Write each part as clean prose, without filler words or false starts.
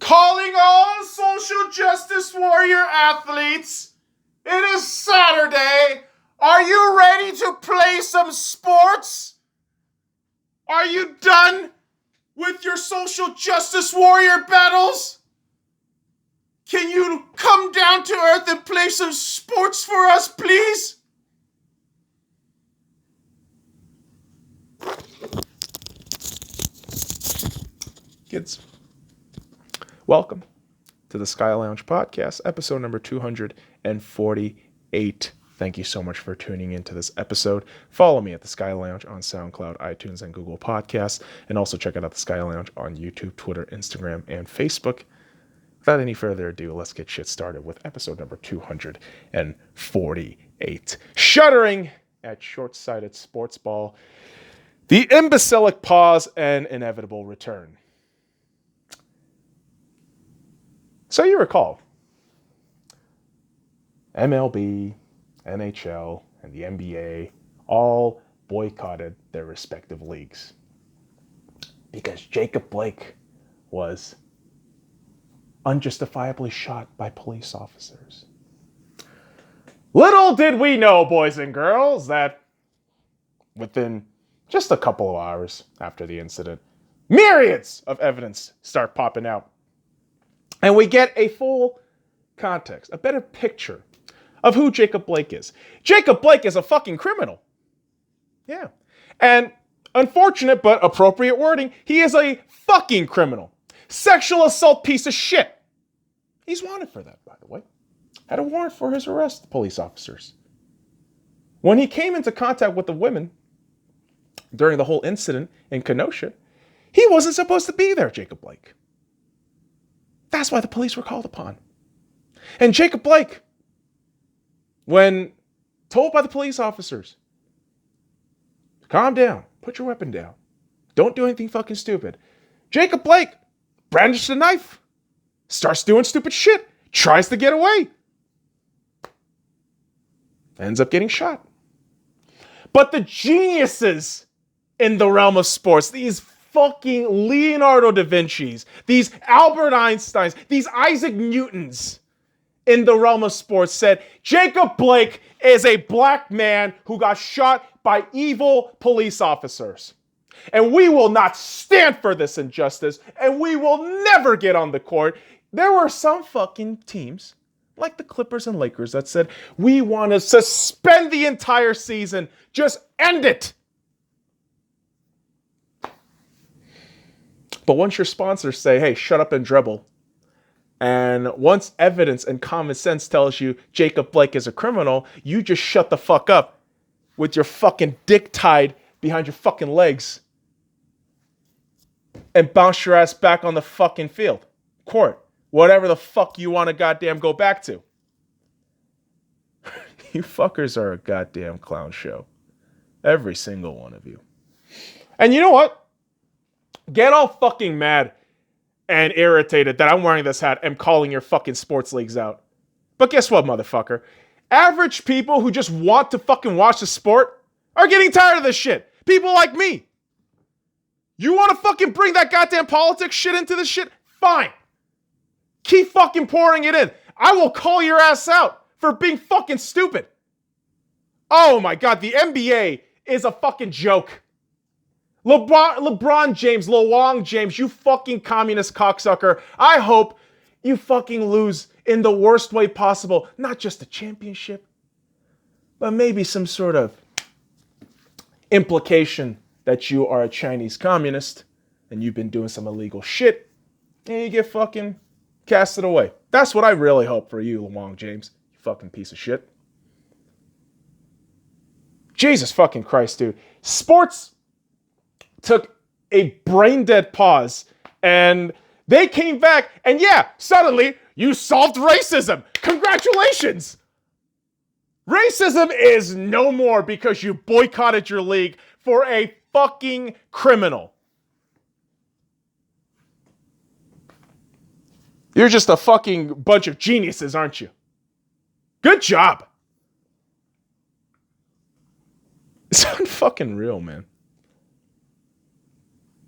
Calling all social justice warrior athletes. It is Saturday. Are you ready to play some sports? Are you done with your social justice warrior battles? Can you come down to earth and play some sports for us, please? Kids, welcome to the S.C.Y Lounge podcast, episode number 248. Thank you so much for tuning into this episode. Follow me at the S.C.Y Lounge on SoundCloud, iTunes, and Google Podcasts, and also check out the S.C.Y Lounge on YouTube, Twitter, Instagram, and Facebook. Without any further ado, let's get shit started with episode number 248. Shuddering at Shortsighted Sportsball, the Imbecilic pause and inevitable return. So you recall, MLB, NHL, and the NBA all boycotted their respective leagues because Jacob Blake was unjustifiably shot by police officers. Little did we know, boys and girls, that within just a couple of hours after the incident, myriads of evidence start popping out. And we get a full context, a better picture of who Jacob Blake is. Jacob Blake is a fucking criminal. Yeah. And unfortunate but appropriate wording, he is a fucking criminal. Sexual assault piece of shit. He's wanted for that, by the way. Had a warrant for his arrest, police officers. When he came into contact with the women during the whole incident in Kenosha, he wasn't supposed to be there, Jacob Blake. That's why the police were called upon. And Jacob Blake, when told by the police officers, calm down, put your weapon down, don't do anything fucking stupid, Jacob Blake brandishes a knife, starts doing stupid shit, tries to get away, ends up getting shot. But the geniuses in the realm of sports, these fucking Leonardo da Vinci's, these Albert Einsteins, these Isaac Newtons in the realm of sports said, Jacob Blake is a black man who got shot by evil police officers. And we will not stand for this injustice, and we will never get on the court. There were some fucking teams, like the Clippers and Lakers, that said, we want to suspend the entire season. Just end it. But once your sponsors say, hey, shut up and dribble, and once evidence and common sense tells you Jacob Blake is a criminal, you just shut the fuck up with your fucking dick tied behind your fucking legs and bounce your ass back on the fucking field, court, whatever the fuck you want to goddamn go back to. You fuckers are a goddamn clown show. Every single one of you. And you know what? Get all fucking mad and irritated that I'm wearing this hat and calling your fucking sports leagues out. But guess what, motherfucker? Average people who just want to fucking watch the sport are getting tired of this shit. People like me. You want to fucking bring that goddamn politics shit into this shit? Fine. Keep fucking pouring it in. I will call your ass out for being fucking stupid. Oh my God, the NBA is a fucking joke. LeBron James, LeWong James, you fucking communist cocksucker. I hope you fucking lose in the worst way possible. Not just a championship, but maybe some sort of implication that you are a Chinese communist and you've been doing some illegal shit and you get fucking casted away. That's what I really hope for you, LeWong James, you fucking piece of shit. Jesus fucking Christ, dude. Sports took a brain dead pause and they came back and yeah, suddenly you solved racism. Congratulations. Racism is no more because you boycotted your league for a fucking criminal. You're just a fucking bunch of geniuses, aren't you? Good job. It's unfucking real, man.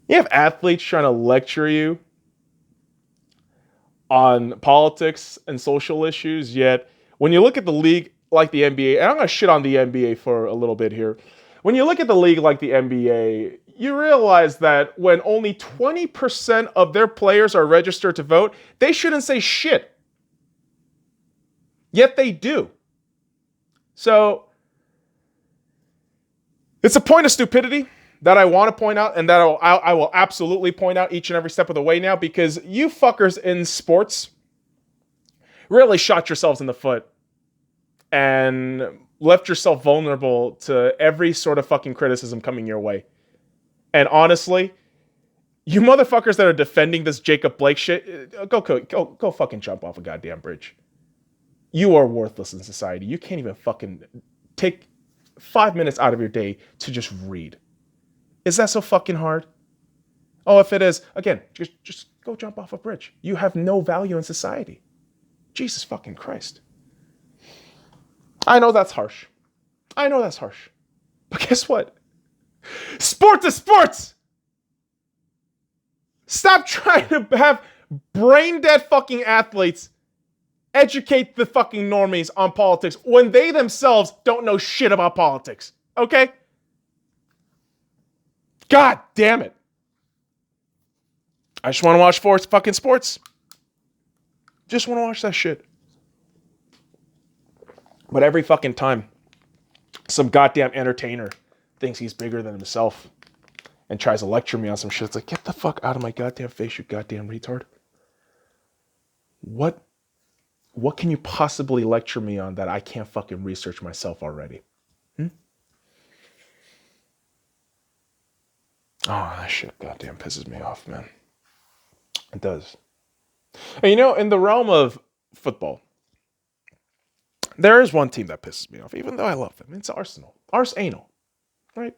You have athletes trying to lecture you on politics and social issues. Yet, when you look at the league like the NBA, and I'm going to shit on the NBA for a little bit here. When you look at the league like the NBA, you realize that when only 20% of their players are registered to vote, they shouldn't say shit. Yet they do. So, it's a point of stupidity that I want to point out, and that I will absolutely point out each and every step of the way now, because you fuckers in sports really shot yourselves in the foot and left yourself vulnerable to every sort of fucking criticism coming your way. And honestly, you motherfuckers that are defending this Jacob Blake shit, go fucking jump off a goddamn bridge. You are worthless in society. You can't even fucking take 5 minutes out of your day to just read. Is that so fucking hard? Oh, if it is, again, just go jump off a bridge. You have no value in society. Jesus fucking Christ. I know that's harsh. But guess what? Sports is sports! Stop trying to have brain dead fucking athletes educate the fucking normies on politics when they themselves don't know shit about politics. Okay? God damn it. I just want to watch fucking sports. Just want to watch that shit. But every fucking time some goddamn entertainer thinks he's bigger than himself and tries to lecture me on some shit, it's like, get the fuck out of my goddamn face, you goddamn retard. What can you possibly lecture me on that I can't fucking research myself already? Oh, that shit goddamn pisses me off, man. It does. And you know, in the realm of football, there is one team that pisses me off, even though I love them. It's Arsenal. Arsenal. Right?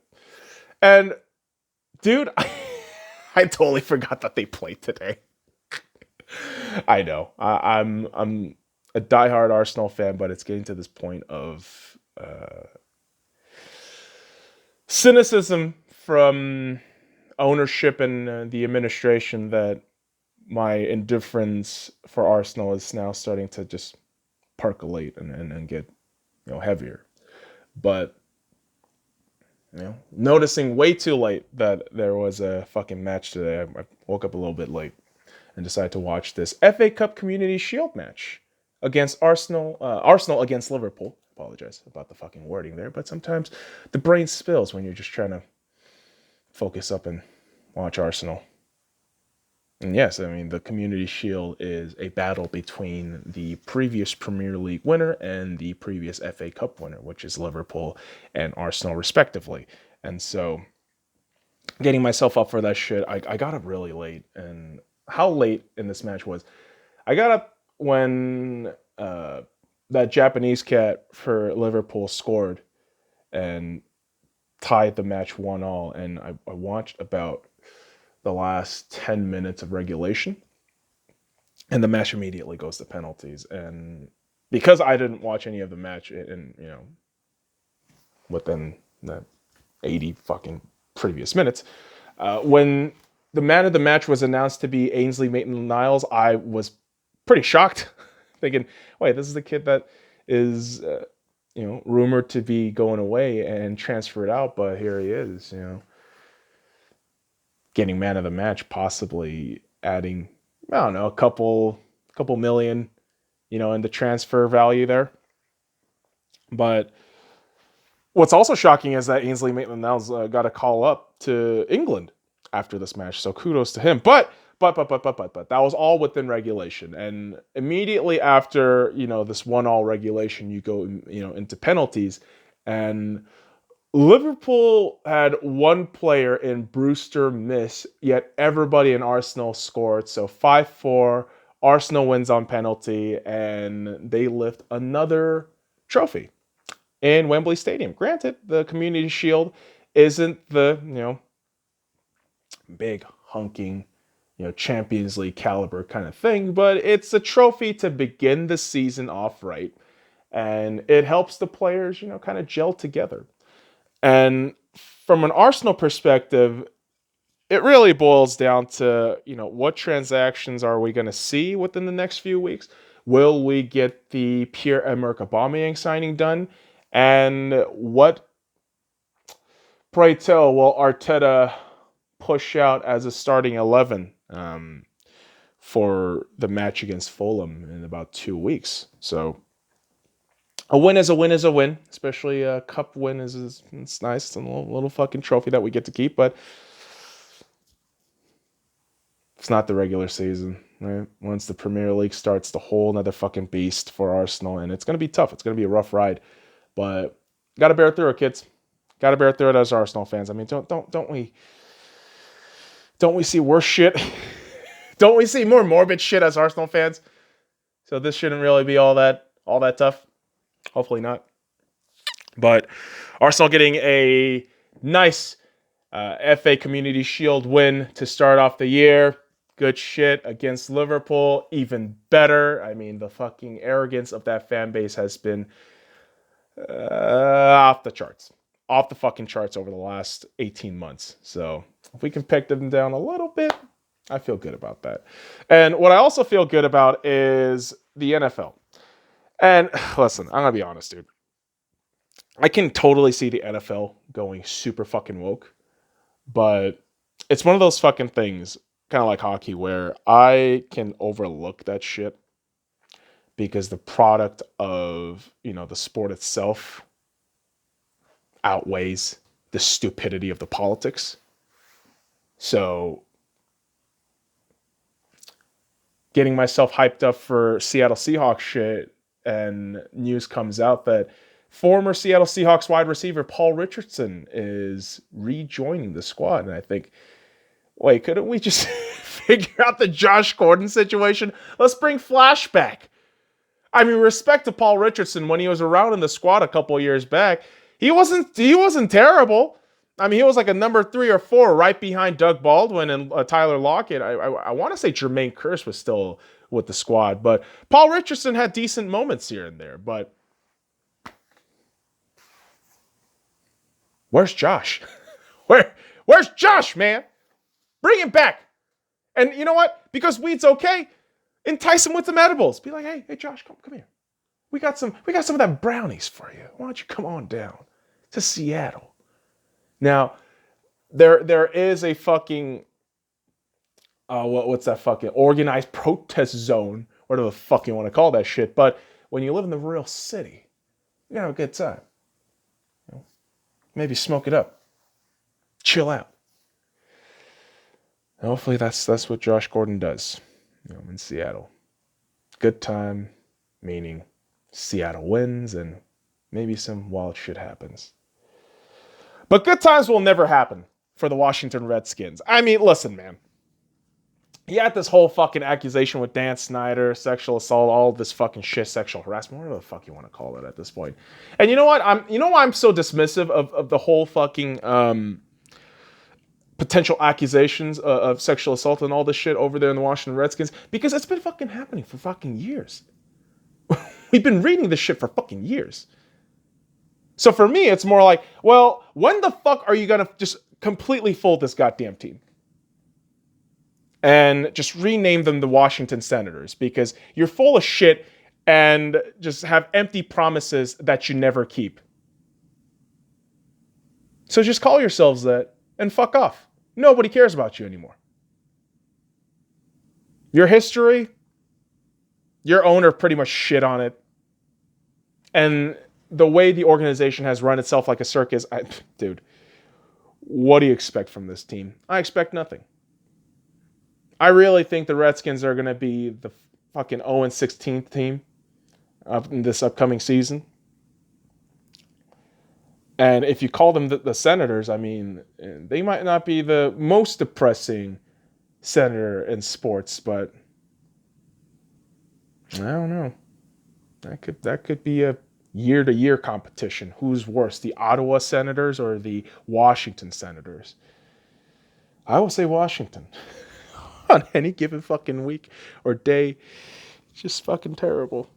And, dude, I totally forgot that they played today. I know. I'm a diehard Arsenal fan, but it's getting to this point of cynicism from ownership and the administration that my indifference for Arsenal is now starting to just percolate and get, heavier. But, noticing way too late that there was a fucking match today. I woke up a little bit late and decided to watch this FA Cup Community Shield match against Arsenal against Liverpool. Apologize about the fucking wording there, but sometimes the brain spills when you're just trying to focus up and watch Arsenal. And yes, I mean, the Community Shield is a battle between the previous Premier League winner and the previous FA Cup winner, which is Liverpool and Arsenal, respectively. And so, getting myself up for that shit, I got up really late. And how late in this match was, I got up when that Japanese cat for Liverpool scored and tied the match 1-1. And I watched about the last 10 minutes of regulation, and the match immediately goes to penalties. And because I didn't watch any of the match in within the 80 fucking previous minutes, when the man of the match was announced to be Ainsley Maitland-Niles, I was pretty shocked, thinking, wait, this is the kid that is rumored to be going away and transferred out, but here he is, getting man of the match, possibly adding, I don't know, a couple million, in the transfer value there. But what's also shocking is that Ainsley Maitland-Niles got a call up to England after this match, so kudos to him. But that was all within regulation, and immediately after this 1-1 regulation, you go into penalties, and Liverpool had one player in Brewster miss, yet everybody in Arsenal scored. So 5-4, Arsenal wins on penalty, and they lift another trophy in Wembley Stadium. Granted, the Community Shield isn't the, big hunking, Champions League caliber kind of thing, but it's a trophy to begin the season off right, and it helps the players, kind of gel together. And from an Arsenal perspective, it really boils down to, what transactions are we going to see within the next few weeks? Will we get the Pierre-Emerick Aubameyang signing done? And what, pray tell, will Arteta push out as a starting 11 for the match against Fulham in about 2 weeks? So a win is a win is a win, especially a cup win is it's nice. It's a little fucking trophy that we get to keep, but it's not the regular season, right? Once the Premier League starts, the whole another fucking beast for Arsenal, and it's going to be tough. It's going to be a rough ride, but got to bear through it, kids. Got to bear through it as Arsenal fans. I mean, don't we see worse shit? Don't we see more morbid shit as Arsenal fans? So this shouldn't really be all that tough. Hopefully not. But Arsenal getting a nice FA Community Shield win to start off the year. Good shit against Liverpool. Even better. I mean, the fucking arrogance of that fan base has been off the charts. Off the fucking charts over the last 18 months. So if we can pick them down a little bit, I feel good about that. And what I also feel good about is the NFL. And listen, I'm going to be honest, dude. I can totally see the NFL going super fucking woke. But it's one of those fucking things, kind of like hockey, where I can overlook that shit because the product of, the sport itself outweighs the stupidity of the politics. So getting myself hyped up for Seattle Seahawks shit, and news comes out that former Seattle Seahawks wide receiver Paul Richardson is rejoining the squad. And I think, wait, couldn't we just figure out the Josh Gordon situation? Let's bring flashback. I mean, respect to Paul Richardson when he was around in the squad a couple of years back. He wasn't terrible. I mean, he was like a number 3 or 4 right behind Doug Baldwin and Tyler Lockett. I want to say Jermaine Kearse was still with the squad, but Paul Richardson had decent moments here and there. But where's Josh? Where's Josh, man? Bring him back. And you know what? Because weed's okay, entice him with some edibles. Be like, hey, Josh, come here. We got some of that brownies for you. Why don't you come on down to Seattle? Now, there is a fucking what's that fucking organized protest zone, whatever the fuck you want to call that shit. But when you live in the real city, you gotta have a good time. Maybe smoke it up, chill out. And hopefully that's what Josh Gordon does, in Seattle. Good time, meaning Seattle wins and maybe some wild shit happens. But good times will never happen for the Washington Redskins. I mean, listen, man. He had this whole fucking accusation with Dan Snyder, sexual assault, all this fucking shit, sexual harassment, whatever the fuck you want to call it at this point. And you know what? Why I'm so dismissive of the whole fucking potential accusations of sexual assault and all this shit over there in the Washington Redskins? Because it's been fucking happening for fucking years. We've been reading this shit for fucking years. So for me, it's more like, well, when the fuck are you going to just completely fold this goddamn team? And just rename them the Washington Senators, because you're full of shit and just have empty promises that you never keep. So just call yourselves that and fuck off. Nobody cares about you anymore. Your history, your owner pretty much shit on it. And the way the organization has run itself like a circus, dude, what do you expect from this team? I expect nothing. I really think the Redskins are going to be the fucking 0-16th team in this upcoming season. And if you call them the Senators, I mean, they might not be the most depressing senator in sports, but I don't know. That could be a year-to-year competition. Who's worse, the Ottawa Senators or the Washington Senators? I will say Washington. On any given fucking week or day. It's just fucking terrible.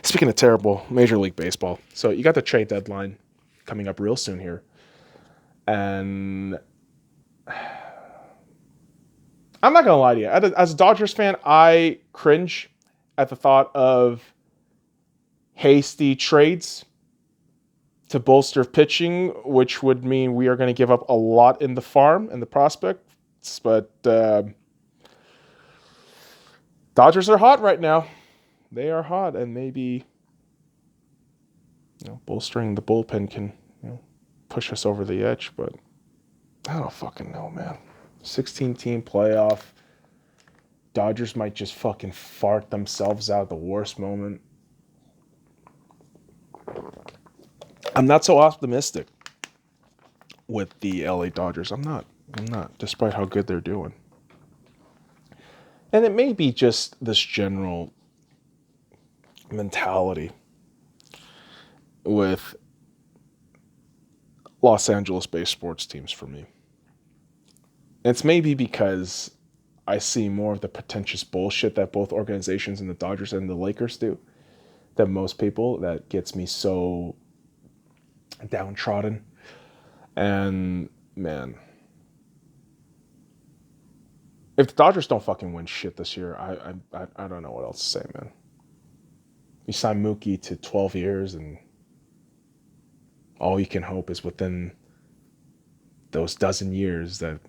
Speaking of terrible, Major League Baseball. So you got the trade deadline coming up real soon here. And I'm not gonna lie to you. As a Dodgers fan, I cringe at the thought of hasty trades to bolster pitching, which would mean we are going to give up a lot in the farm and the prospects. But Dodgers are hot right now. They are hot, and maybe bolstering the bullpen can push us over the edge. But I don't fucking know, man. 16-team playoff. Dodgers might just fucking fart themselves out at the worst moment. I'm not so optimistic with the LA Dodgers. I'm not, despite how good they're doing. And it may be just this general mentality with Los Angeles-based sports teams for me. It's maybe because I see more of the pretentious bullshit that both organizations and the Dodgers and the Lakers do than most people. That gets me so downtrodden. And man, if the Dodgers don't fucking win shit this year, I don't know what else to say, man. You sign Mookie to 12 years, and all you can hope is within those dozen years that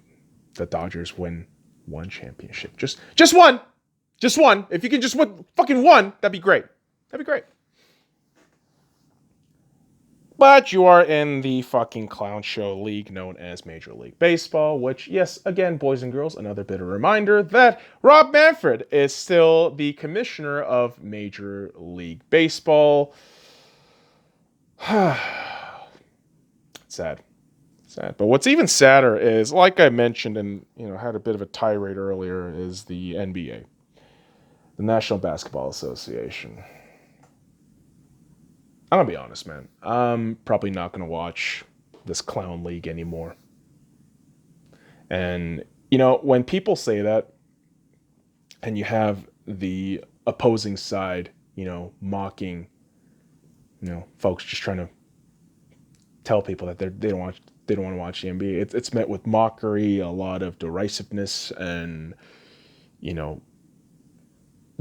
the Dodgers win one championship. Just one. Just one. If you can just win fucking one, that'd be great. That'd be great. But you are in the fucking clown show league known as Major League Baseball, which, yes, again, boys and girls, another bit of reminder that Rob Manfred is still the commissioner of Major League Baseball. Sad. But what's even sadder is, like I mentioned and had a bit of a tirade earlier, is the NBA, the National Basketball Association. I'm going to be honest, man. I'm probably not going to watch this clown league anymore. And, when people say that, and you have the opposing side, mocking, folks just trying to tell people that they don't want to watch the NBA. It's met with mockery, a lot of derisiveness, and,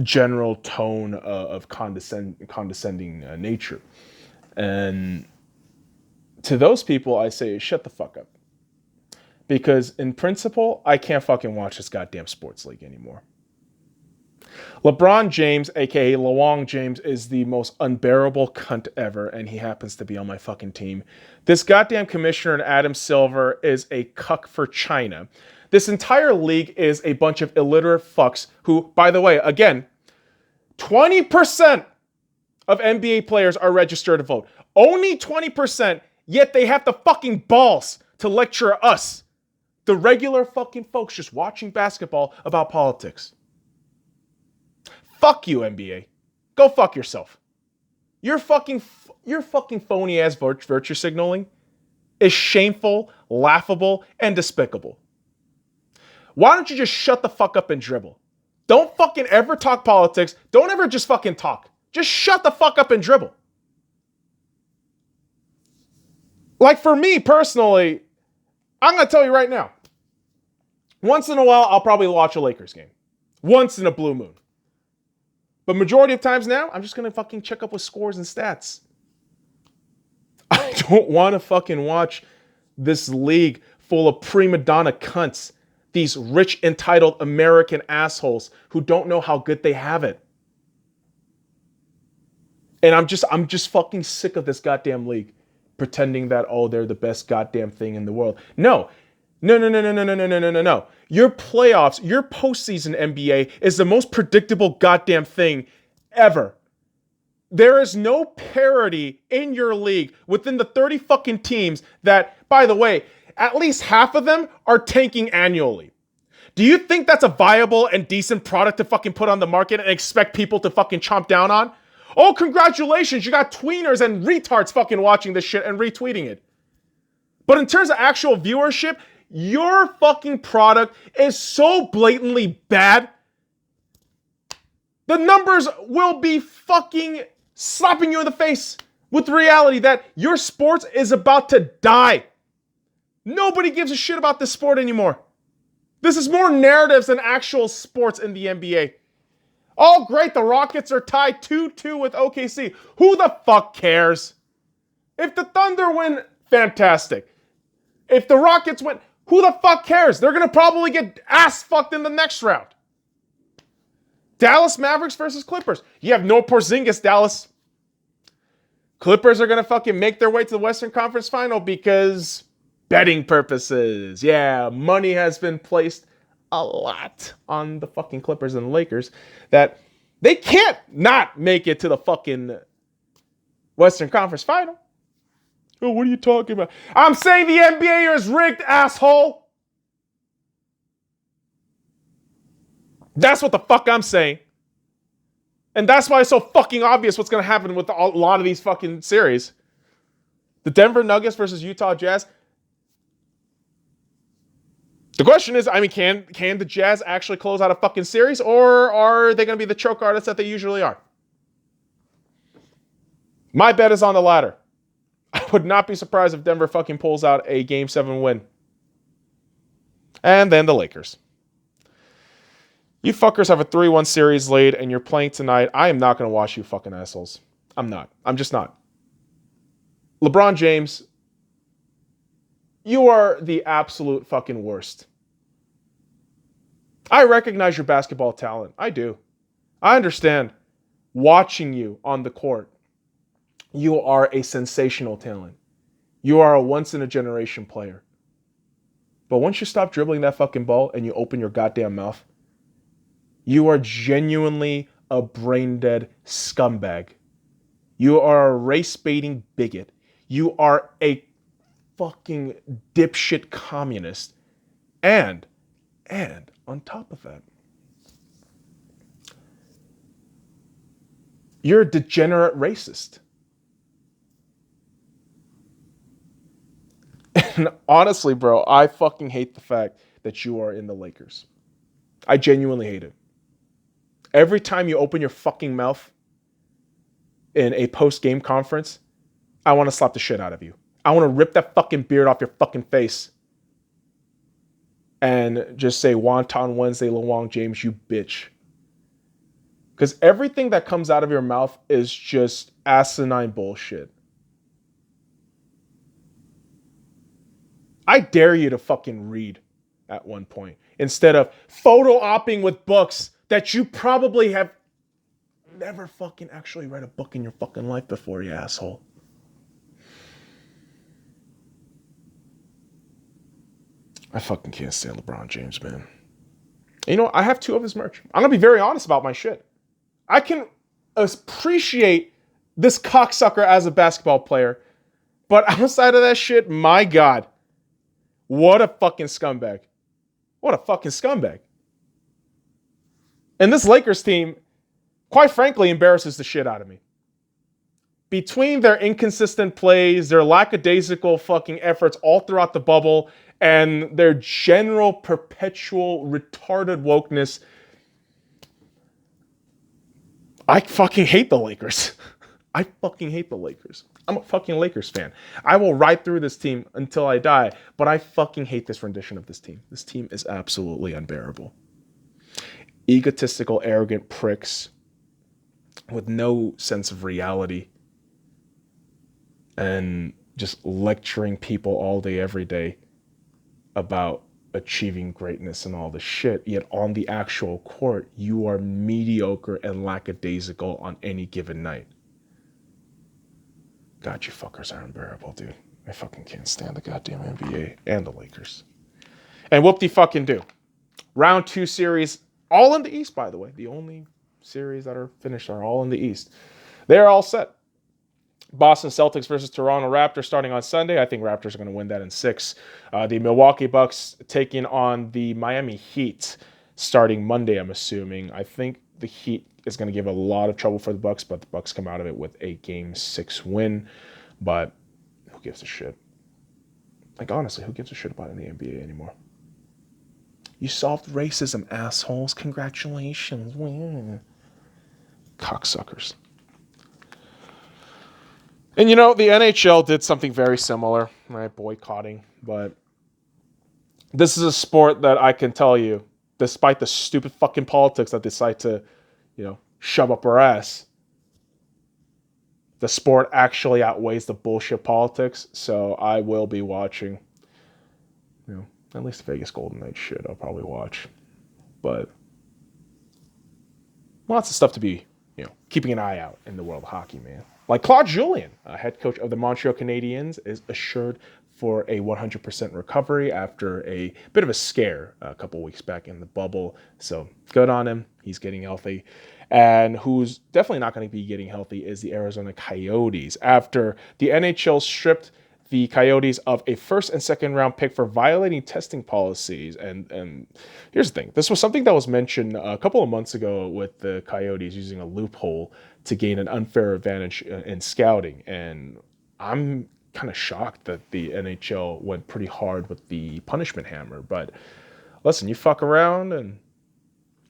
general tone of condescending nature. And to those people, I say, shut the fuck up. Because in principle, I can't fucking watch this goddamn sports league anymore. LeBron James, aka LeWong James, is the most unbearable cunt ever, and he happens to be on my fucking team. This goddamn commissioner, Adam Silver, is a cuck for China. This entire league is a bunch of illiterate fucks who, by the way, again, 20% of NBA players are registered to vote. Only 20%, yet they have the fucking balls to lecture us, the regular fucking folks just watching basketball, about politics. Fuck you, NBA. Go fuck yourself. Your fucking phony ass virtue signaling is shameful, laughable, and despicable. Why don't you just shut the fuck up and dribble? Don't fucking ever talk politics. Don't ever just fucking talk. Just shut the fuck up and dribble. Like for me personally, I'm going to tell you right now. Once in a while, I'll probably watch a Lakers game. Once in a blue moon. But majority of times now, I'm just going to fucking check up with scores and stats. I don't want to fucking watch this league full of prima donna cunts. These rich, entitled American assholes who don't know how good they have it. And I'm just fucking sick of this goddamn league pretending that, they're the best goddamn thing in the world. No. Your playoffs, your postseason NBA is the most predictable goddamn thing ever. There is no parity in your league within the 30 fucking teams that, by the way, at least half of them are tanking annually. Do you think that's a viable and decent product to fucking put on the market and expect people to fucking chomp down on? Oh, congratulations, you got tweeners and retards fucking watching this shit and retweeting it. But in terms of actual viewership, your fucking product is so blatantly bad, the numbers will be fucking slapping you in the face with the reality that your sports is about to die. Nobody gives a shit about this sport anymore. This is more narratives than actual sports in the NBA. Oh, great, the Rockets are tied 2-2 with OKC. Who the fuck cares? If the Thunder win, fantastic. If the Rockets win, who the fuck cares? They're going to probably get ass fucked in the next round. Dallas Mavericks versus Clippers. You have no Porzingis, Dallas. Clippers are going to fucking make their way to the Western Conference Final because betting purposes. Yeah, money has been placed a lot on the fucking Clippers and the Lakers that they can't not make it to the fucking Western Conference Final. Oh, what are you talking about? I'm saying the NBA is rigged, asshole. That's what the fuck I'm saying. And that's why it's so fucking obvious what's going to happen with a lot of these fucking series. The Denver Nuggets versus Utah Jazz. The question is, I mean, can the Jazz actually close out a fucking series, or are they going to be the choke artists that they usually are? My bet is on the latter. I would not be surprised if Denver fucking pulls out a Game 7 win. And then the Lakers. You fuckers have a 3-1 series lead and you're playing tonight. I am not going to watch you fucking assholes. I'm not. I'm just not. LeBron James, you are the absolute fucking worst. I recognize your basketball talent. I do. I understand watching you on the court. You are a sensational talent. You are a once-in-a-generation player. But once you stop dribbling that fucking ball and you open your goddamn mouth, you are genuinely a brain-dead scumbag. You are a race-baiting bigot. You are a fucking dipshit communist. And on top of that, you're a degenerate racist. And honestly, bro, I fucking hate the fact that you are in the Lakers. I genuinely hate it. Every time you open your fucking mouth in a post-game conference, I want to slap the shit out of you. I want to rip that fucking beard off your fucking face and just say, Wonton Wednesday, LeWong James, you bitch. Because everything that comes out of your mouth is just asinine bullshit. I dare you to fucking read at one point instead of photo-opping with books that you probably have never fucking actually read a book in your fucking life before, you asshole. I fucking can't stand LeBron James, man. You know, I have 2 of his merch. I'm going to be very honest about my shit. I can appreciate this cocksucker as a basketball player, but outside of that shit, my God, what a fucking scumbag. What a fucking scumbag. And this Lakers team, quite frankly, embarrasses the shit out of me. Between their inconsistent plays, their lackadaisical fucking efforts all throughout the bubble, and their general perpetual retarded wokeness, I fucking hate the Lakers. I fucking hate the Lakers. I'm a fucking Lakers fan. I will ride through this team until I die, but I fucking hate this rendition of this team. This team is absolutely unbearable. Egotistical, arrogant pricks with no sense of reality and just lecturing people all day, every day about achieving greatness and all this shit. Yet on the actual court, you are mediocre and lackadaisical on any given night. God, you fuckers are unbearable, dude. I fucking can't stand the goddamn NBA and the Lakers. And whoop-de-fucking-do. Round 2 series, all in the East, by the way. The only series that are finished are all in the East. They're all set. Boston Celtics versus Toronto Raptors starting on Sunday. I think Raptors are going to win that in 6. The Milwaukee Bucks taking on the Miami Heat starting Monday, I'm assuming. I think the Heat is going to give a lot of trouble for the Bucks, but the Bucks come out of it with a Game 6 win. But who gives a shit? Like, honestly, who gives a shit about the NBA anymore? You solved racism, assholes. Congratulations. Win. Cocksuckers. And you know, the NHL did something very similar, right? Boycotting. But this is a sport that I can tell you, despite the stupid fucking politics that decide to, shove up our ass, the sport actually outweighs the bullshit politics. So I will be watching. At least the Vegas Golden Knights shit I'll probably watch. But lots of stuff to be, keeping an eye out in the world of hockey, man. Like Claude Julien, head coach of the Montreal Canadiens, is assured for a 100% recovery after a bit of a scare a couple weeks back in the bubble. So good on him. He's getting healthy. And who's definitely not going to be getting healthy is the Arizona Coyotes. After the NHL stripped the Coyotes of a first and second round pick for violating testing policies. And here's the thing. This was something that was mentioned a couple of months ago with the Coyotes using a loophole to gain an unfair advantage in scouting. And I'm kind of shocked that the NHL went pretty hard with the punishment hammer. But listen, you fuck around and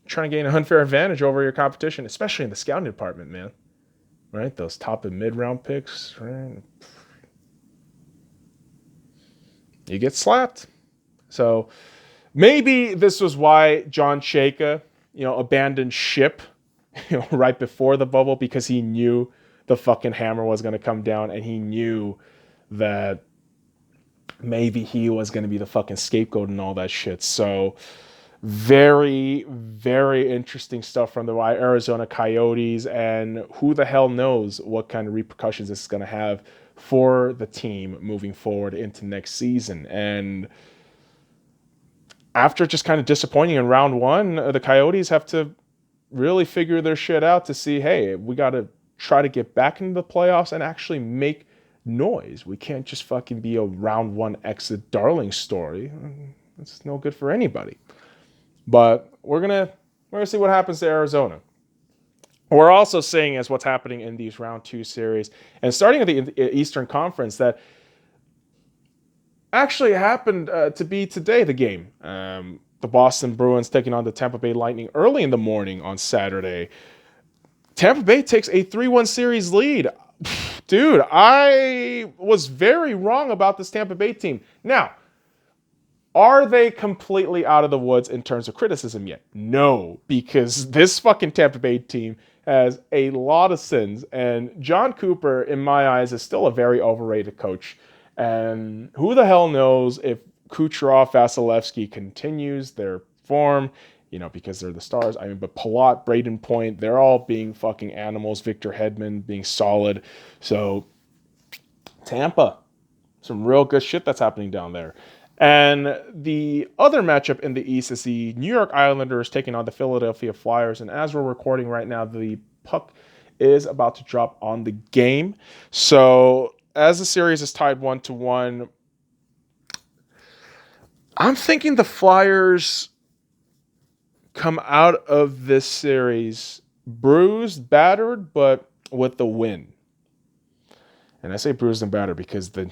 trying to gain an unfair advantage over your competition, especially in the scouting department, man. Right? Those top and mid-round picks, right? You get slapped. So maybe this was why John Chayka, abandoned ship, right before the bubble, because he knew the fucking hammer was going to come down, and he knew that maybe he was going to be the fucking scapegoat and all that shit. So very, very interesting stuff from the Arizona Coyotes, and who the hell knows what kind of repercussions this is going to have for the team moving forward into next season. And after just kind of disappointing in round one, the Coyotes have to really figure their shit out to see, hey, we got to try to get back into the playoffs and actually make noise. We can't just fucking be a round one exit darling story. It's no good for anybody. But we're gonna see what happens to Arizona. We're also seeing as what's happening in these round two series, and starting at the Eastern Conference, that actually happened to be today, the game. The Boston Bruins taking on the Tampa Bay Lightning early in the morning on Saturday. Tampa Bay takes a 3-1 series lead. Dude, I was very wrong about this Tampa Bay team. Now, are they completely out of the woods in terms of criticism yet? No, because this fucking Tampa Bay team has a lot of sins. And John Cooper, in my eyes, is still a very overrated coach. And who the hell knows if Kucherov, Vasilevsky continues their form, because they're the stars. I mean, but Palat, Braden Point, they're all being fucking animals. Victor Hedman being solid. So, Tampa, some real good shit that's happening down there. And the other matchup in the East is the New York Islanders taking on the Philadelphia Flyers. And as we're recording right now, the puck is about to drop on the game. So as the series is tied 1-1, I'm thinking the Flyers come out of this series bruised, battered, but with the win. And I say bruised and battered because the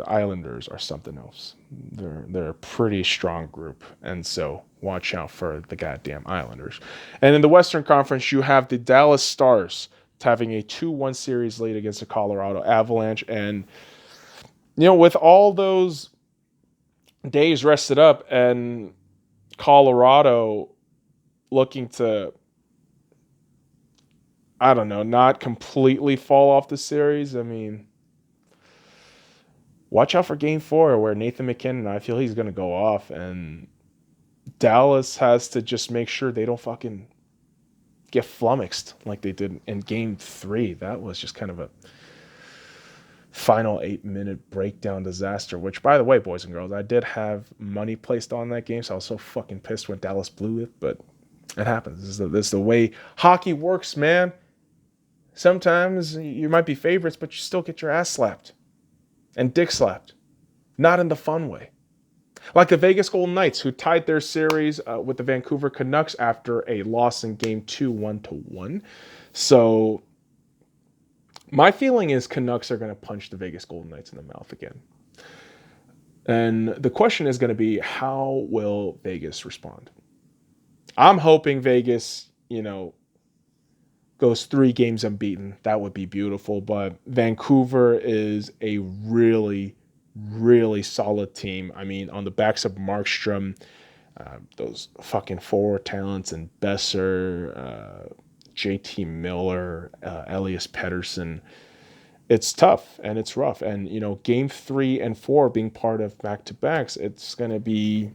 Islanders are something else. They're a pretty strong group. And so watch out for the goddamn Islanders. And in the Western Conference, you have the Dallas Stars having a 2-1 series lead against the Colorado Avalanche. And, with all those days rested up and Colorado looking to, I don't know, not completely fall off the series. I mean, watch out for Game 4 where Nathan McKinnon, I feel he's going to go off. And Dallas has to just make sure they don't fucking get flummoxed like they did in Game 3. That was just kind of a final 8-minute breakdown disaster, which, by the way, boys and girls, I did have money placed on that game, so I was so fucking pissed when Dallas blew it, but it happens. This is the way hockey works, man. Sometimes you might be favorites, but you still get your ass slapped and dick slapped. Not in the fun way. Like the Vegas Golden Knights, who tied their series with the Vancouver Canucks after a loss in Game 2, 1-1. So my feeling is Canucks are going to punch the Vegas Golden Knights in the mouth again. And the question is going to be, how will Vegas respond? I'm hoping Vegas, goes 3 games unbeaten. That would be beautiful. But Vancouver is a really, really solid team. I mean, on the backs of Markstrom, those fucking forward talents and Besser, JT Miller, Elias Pettersson. It's tough and it's rough. And, game 3 and 4 being part of back-to-backs, it's going to be,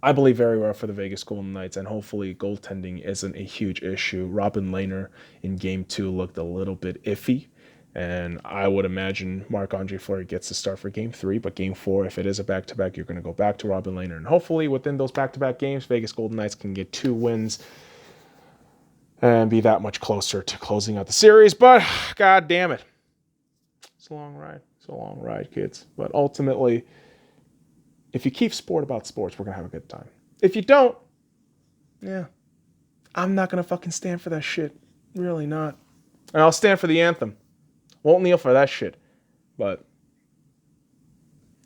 I believe, very rough for the Vegas Golden Knights. And hopefully goaltending isn't a huge issue. Robin Lehner in game 2 looked a little bit iffy. And I would imagine Marc-Andre Fleury gets the start for game 3. But game 4, if it is a back-to-back, you're going to go back to Robin Lehner. And hopefully within those back-to-back games, Vegas Golden Knights can get 2 wins and be that much closer to closing out the series. But, god damn it. It's a long ride. It's a long ride, kids. But ultimately, if you keep sport about sports, we're going to have a good time. If you don't, I'm not going to fucking stand for that shit. Really not. And I'll stand for the anthem. Won't kneel for that shit. But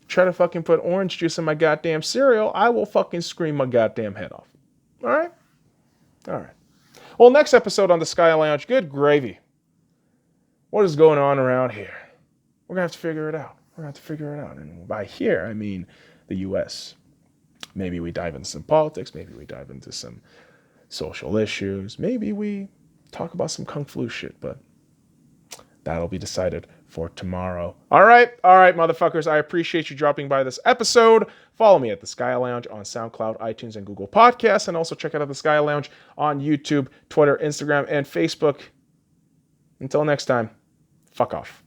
try to fucking put orange juice in my goddamn cereal, I will fucking scream my goddamn head off. All right? All right. Well, next episode on the Sky Lounge, good gravy. What is going on around here? We're going to have to figure it out. And by here, I mean the U.S. Maybe we dive into some politics. Maybe we dive into some social issues. Maybe we talk about some kung flu shit. But that'll be decided for tomorrow. All right, motherfuckers. I appreciate you dropping by this episode. Follow me at The Sky Lounge on SoundCloud, iTunes, and Google Podcasts. And also check out The Sky Lounge on YouTube, Twitter, Instagram, and Facebook. Until next time, fuck off.